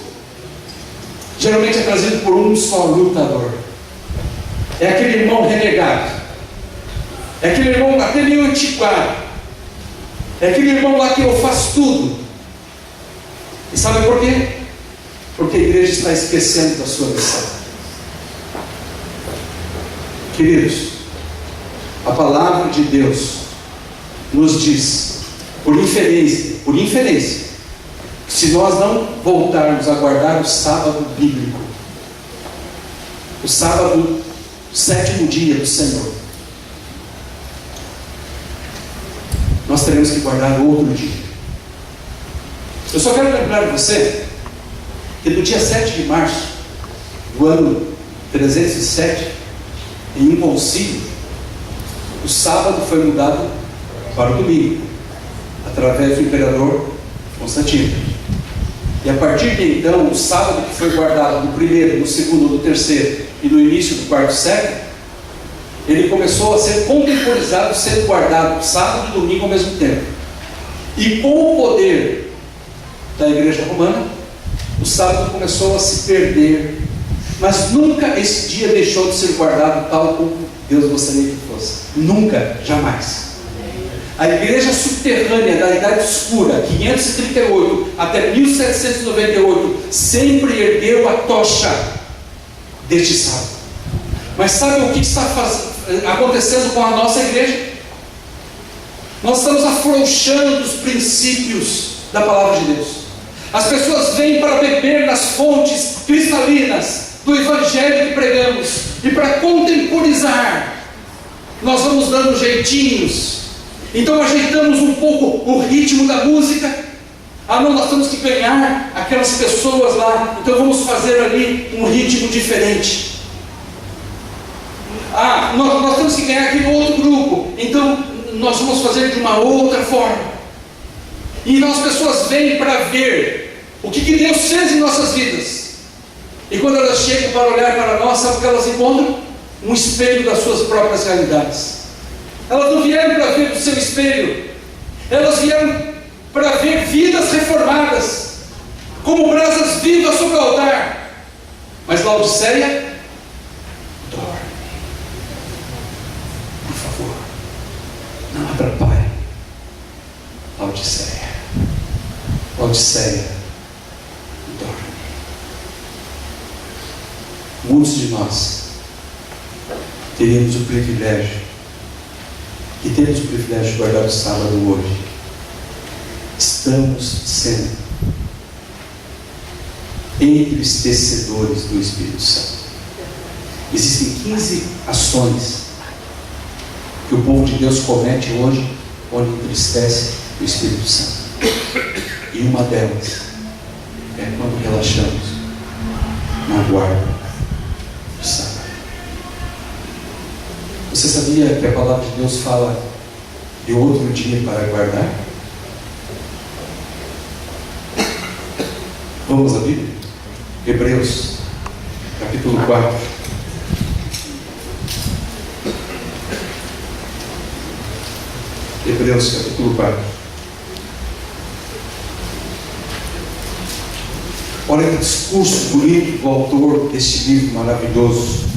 geralmente é trazido por um só lutador. É aquele irmão renegado, é aquele irmão até meio antiquado, é aquele irmão lá que eu faço tudo. E sabe por quê? Porque a igreja está esquecendo da sua missão. Queridos, a palavra de Deus nos diz, por inferência, que se nós não voltarmos a guardar o sábado bíblico, o sábado, o 7º dia do Senhor, nós teremos que guardar outro dia. Eu só quero lembrar você que no dia 7 de março do ano 307, em um concílio, o sábado foi mudado para o domingo, através do imperador Constantino. E a partir de então, o sábado que foi guardado no primeiro, no segundo, no terceiro e no início do 4º século, ele começou a ser contemporizado, sendo guardado sábado e domingo ao mesmo tempo. E com o poder da igreja romana, o sábado começou a se perder, mas nunca esse dia deixou de ser guardado tal como Deus gostaria que fosse. Nunca, jamais. A igreja subterrânea da Idade Escura, 538 até 1798, sempre ergueu a tocha deste sábado. Mas sabe o que está acontecendo com a nossa igreja? Nós estamos afrouxando os princípios da palavra de Deus. As pessoas vêm para beber nas fontes cristalinas do evangelho que pregamos, e para contemporizar, nós vamos dando jeitinhos. Então ajeitamos um pouco o ritmo da música. Não, nós temos que ganhar aquelas pessoas lá, então vamos fazer ali um ritmo diferente. Nós temos que ganhar aquele outro grupo, então nós vamos fazer de uma outra forma. E então as pessoas vêm para ver o que Deus fez em nossas vidas. E quando elas chegam para olhar para nós, sabe o que elas encontram? Um espelho das suas próprias realidades. Elas não vieram para ver o seu espelho, elas vieram para ver vidas reformadas, como brasas vivas sobre o altar. Mas Laodiceia, dorme. Por favor, não atrapalhe. Laodiceia, dorme. Muitos de nós teríamos o privilégio, e temos o privilégio de guardar o sábado hoje. Estamos sendo entristecedores do Espírito Santo. Existem 15 ações que o povo de Deus comete hoje, onde entristece o Espírito Santo. E uma delas é quando relaxamos na guarda do sábado. Você sabia que a palavra de Deus fala de outro dia para guardar? Vamos à Bíblia? Hebreus, capítulo 4. Hebreus, capítulo 4. Olha que discurso bonito do autor deste livro maravilhoso.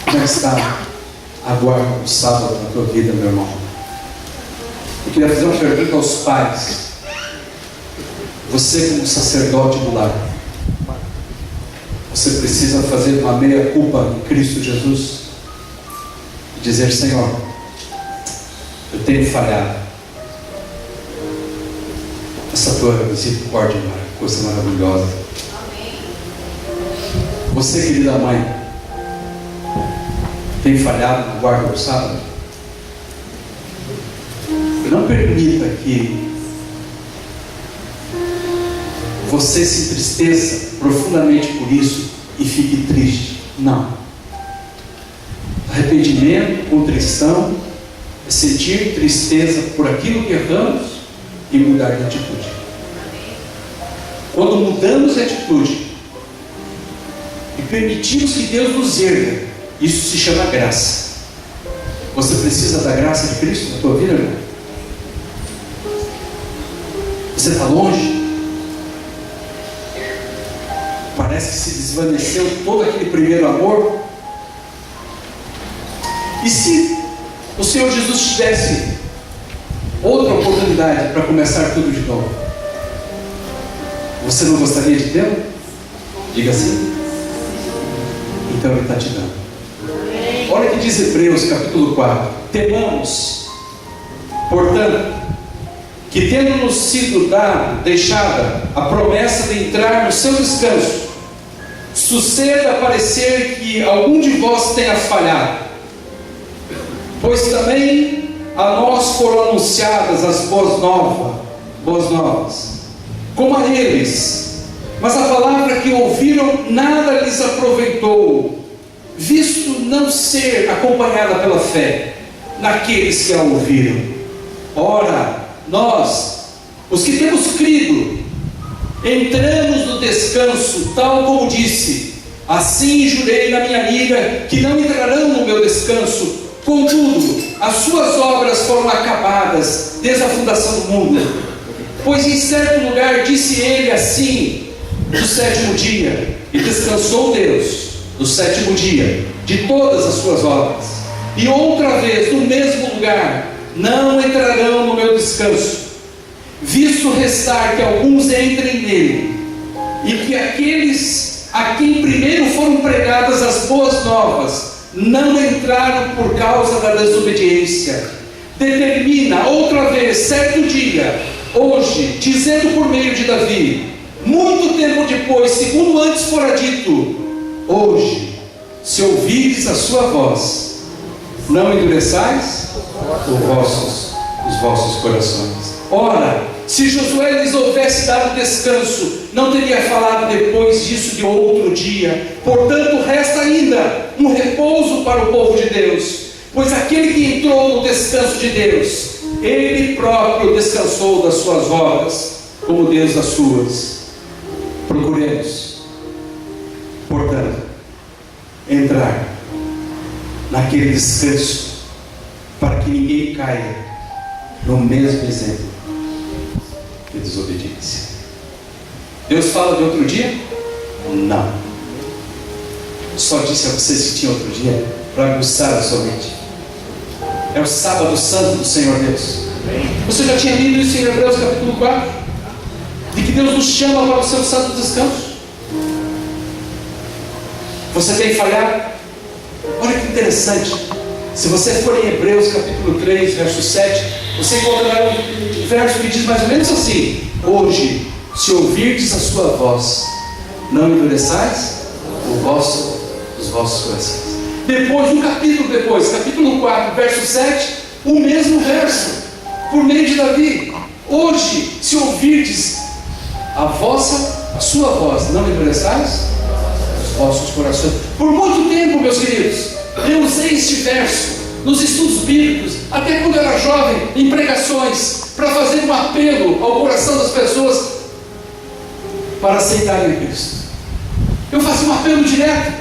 Como está a guarda do sábado na tua vida, meu irmão? Eu queria fazer uma pergunta aos pais. Você, como sacerdote do lar, você precisa fazer uma meia-culpa em Cristo Jesus e dizer: Senhor, eu tenho falhado. Essa tua misericórdia é uma coisa maravilhosa. Você, querida mãe, tem falhado na guarda do sábado? Não permita que você se entristeça profundamente por isso e fique triste. Não. Arrependimento, contrição, é sentir tristeza por aquilo que erramos e mudar de atitude. Quando mudamos de atitude e permitimos que Deus nos erga, isso se chama graça. Você precisa da graça de Cristo na tua vida, irmão? Você está longe? Parece que se desvaneceu todo aquele primeiro amor. E se o Senhor Jesus tivesse outra oportunidade para começar tudo de novo, você não gostaria de tê-lo? Diga assim. Então Ele está te dando. Olha o que diz Hebreus capítulo 4. Temamos, portanto, que tendo-nos sido deixada a promessa de entrar no seu descanso, suceda parecer que algum de vós tenha falhado, pois também a nós foram anunciadas as boas novas, como a eles, mas a palavra que ouviram nada lhes aproveitou, visto não ser acompanhada pela fé naqueles que a ouviram. Ora, nós, os que temos crido, entramos no descanso, tal como disse: assim jurei na minha ira que não entrarão no meu descanso. Contudo, as suas obras foram acabadas desde a fundação do mundo. Pois em certo lugar disse ele assim, do sétimo dia, e descansou Deus no sétimo dia, de todas as suas obras, e outra vez no mesmo lugar, não entrarão no meu descanso, visto restar que alguns entrem nele, e que aqueles a quem primeiro foram pregadas as boas novas não entraram por causa da desobediência. Determina outra vez, certo dia, hoje, dizendo por meio de Davi, muito tempo depois, segundo antes fora dito, hoje, se ouvires a sua voz, não endureçais os vossos corações. Ora, se Josué lhes houvesse dado descanso, não teria falado depois disso de outro dia. Portanto, resta ainda um repouso para o povo de Deus, pois aquele que entrou no descanso de Deus, ele próprio descansou das suas obras, como Deus das suas. Procuremos, portanto, entrar naquele descanso, para que ninguém caia no mesmo exemplo de desobediência. Deus fala de outro dia? Não. Só disse a vocês que tinha outro dia para aguçar a sua mente. É o sábado santo do Senhor Deus. Você já tinha lido isso em Hebreus capítulo 4? De que Deus nos chama para o seu santo descanso. Você tem falhado? Olha que interessante. Se você for em Hebreus capítulo 3, verso 7, você encontrará um verso que diz mais ou menos assim: hoje, se ouvirdes a sua voz, não endureçais os vossos corações. Depois, um capítulo depois, capítulo 4, verso 7, o mesmo verso, por meio de Davi: hoje, se ouvirdes a sua voz, não endureçais os vossos corações. Por muito tempo, meus queridos, eu usei este verso nos estudos bíblicos, até quando eu era jovem, em pregações, para fazer um apelo ao coração das pessoas para aceitarem Cristo. Eu fazia um apelo direto: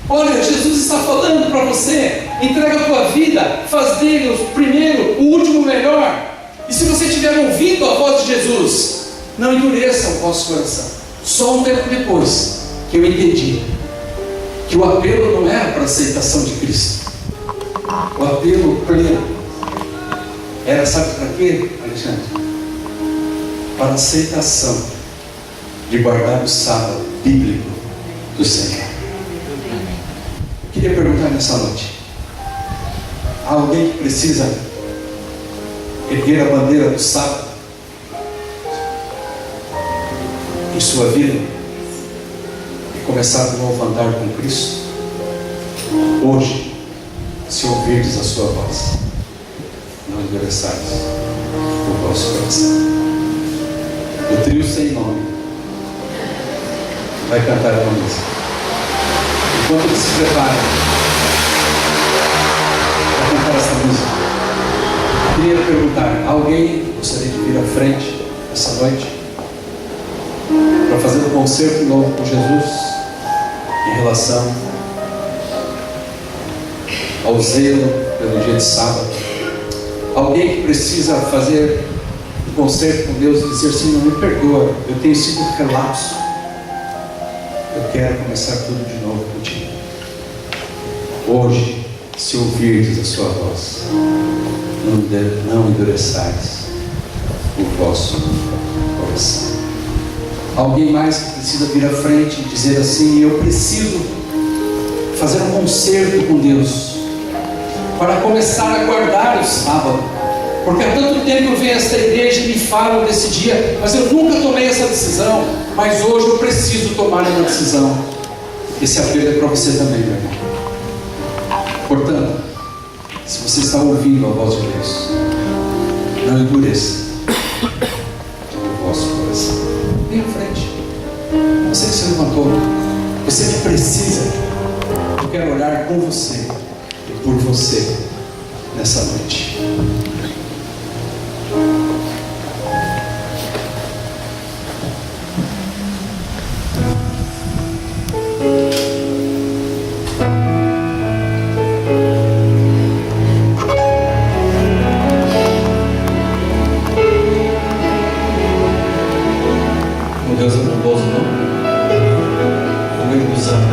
olha, Jesus está falando para você, entrega a tua vida, faz dele o primeiro, o último, o melhor. E se você estiver ouvindo a voz de Jesus, não endureça o vosso coração. Só um tempo depois que eu entendi que o apelo não era para a aceitação de Cristo. O apelo pleno era, sabe para quê, Alexandre? Para a aceitação de guardar o sábado bíblico do Senhor. Eu queria perguntar nessa noite: há alguém que precisa erguer a bandeira do sábado em sua vida e começar de novo a andar com Cristo? Hoje, se ouvirdes a sua voz, não endureçais o vosso coração. O trio Sem Nome vai cantar uma música. Enquanto eles se preparam para cantar essa música, eu queria perguntar: alguém gostaria de vir à frente essa noite para fazer um concerto novo com Jesus em relação ao zelo pelo dia de sábado? Alguém que precisa fazer um concerto com Deus e dizer assim: não, me perdoa, eu tenho sido relapso, eu quero começar tudo de novo contigo. Hoje, se ouvirdes a sua voz, não endureçais o vosso coração. Alguém mais que precisa vir à frente e dizer assim: eu preciso fazer um concerto com Deus para começar a guardar o sábado, porque há tanto tempo eu venho a esta igreja e me falam desse dia, mas eu nunca tomei essa decisão, mas hoje eu preciso tomar uma decisão. Esse apelo é para você também, meu irmão. Portanto, se você está ouvindo a voz de Deus, não endureça o vosso coração. Vem à frente. Você que se levantou, você que precisa, eu quero orar com você e por você nessa noite. Deus é bondoso, não? Como Ele nos ama.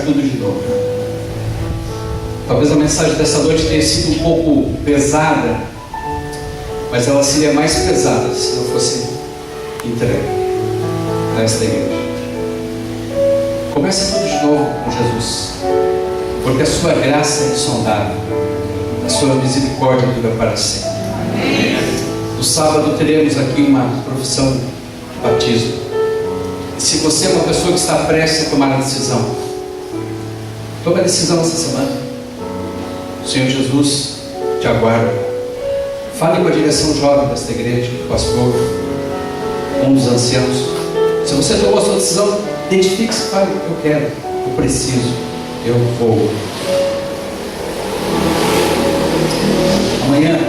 tudo de novo. Talvez a mensagem dessa noite tenha sido um pouco pesada, mas ela seria mais pesada se não fosse entregue a esta igreja. Comece tudo de novo com Jesus, porque a sua graça é insondável, a sua misericórdia dura para sempre. No sábado teremos aqui uma profissão de batismo. E se você é uma pessoa que está prestes a tomar a decisão, tome a decisão essa semana. O Senhor Jesus te aguarda. Fale com a direção jovem desta igreja, o pastor, um dos anciãos. Se você tomou a sua decisão, identifique-se, fale: eu quero, eu preciso, eu vou. Amanhã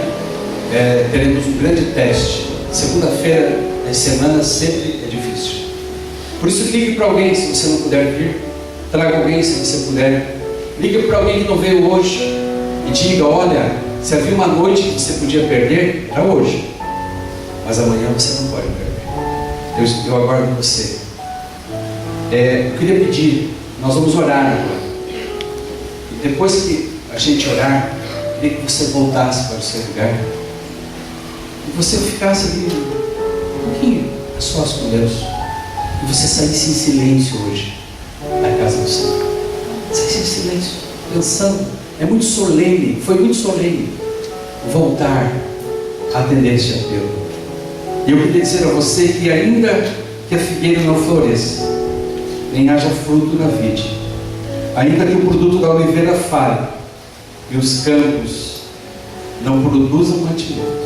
teremos um grande teste. Segunda-feira, as semanas sempre é difícil. Por isso, ligue para alguém se você não puder vir. Traga alguém se você puder. Ligue para alguém que não veio hoje e diga: olha, se havia uma noite que você podia perder, era hoje, mas amanhã você não pode perder. Eu aguardo você. Eu queria pedir, nós vamos orar agora. E depois que a gente orar, eu queria que você voltasse para o seu lugar e você ficasse ali um pouquinho a sós com Deus, e você saísse em silêncio hoje da casa do Senhor. Saísse em silêncio, pensando. É muito solene, foi muito solene voltar a atender este apelo. E eu queria dizer a você que ainda que a figueira não floresça, nem haja fruto na vide, ainda que o produto da oliveira falhe e os campos não produzam mantimento,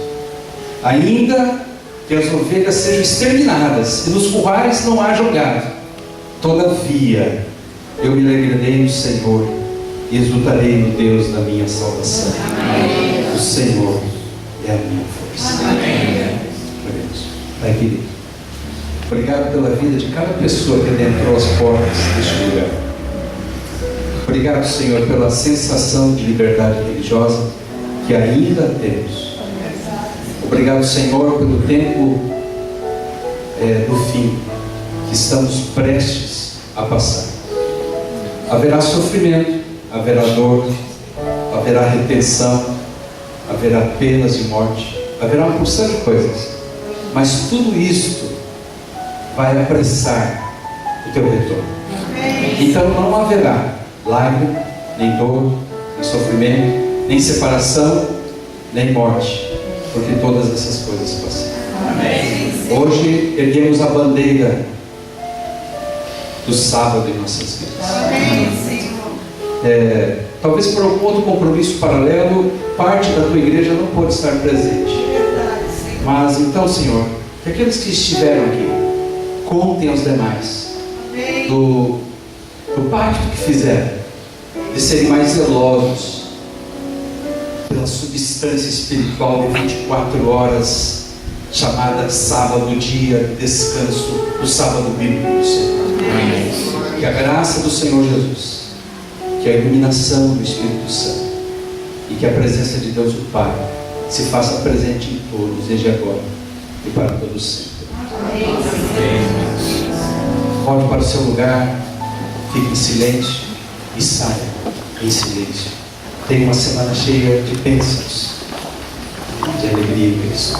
ainda que as ovelhas sejam exterminadas e nos currais não haja gado, todavia eu me alegrarei no Senhor e exultarei no Deus da minha salvação. Amém. O Senhor é a minha força. Amém. Pai querido, obrigado pela vida de cada pessoa que adentrou as portas deste lugar. Obrigado, Senhor, pela sensação de liberdade religiosa que ainda temos. Obrigado, Senhor, pelo tempo do fim que estamos prestes a passar. Haverá sofrimento, haverá dor, haverá retenção, haverá penas de morte, haverá uma porção de coisas, mas tudo isto vai apressar o teu retorno. Então não haverá lágrima, nem dor, nem sofrimento, nem separação, nem morte, porque todas essas coisas passaram. Hoje erguemos a bandeira do sábado em nossas vidas. Talvez por algum outro compromisso paralelo, parte da tua igreja não pode estar presente. Mas então, Senhor, que aqueles que estiveram aqui contem aos demais do pacto que fizeram, de serem mais zelosos pela substância espiritual de 24 horas, chamada sábado, dia de descanso, o sábado bíblico do Senhor. Que a graça do Senhor Jesus, que a iluminação do Espírito Santo e que a presença de Deus o Pai se faça presente em todos, desde agora e para todos sempre. Volte para o seu lugar, fique em silêncio e saia em silêncio. Tenha uma semana cheia de bênçãos, de alegria e bênção.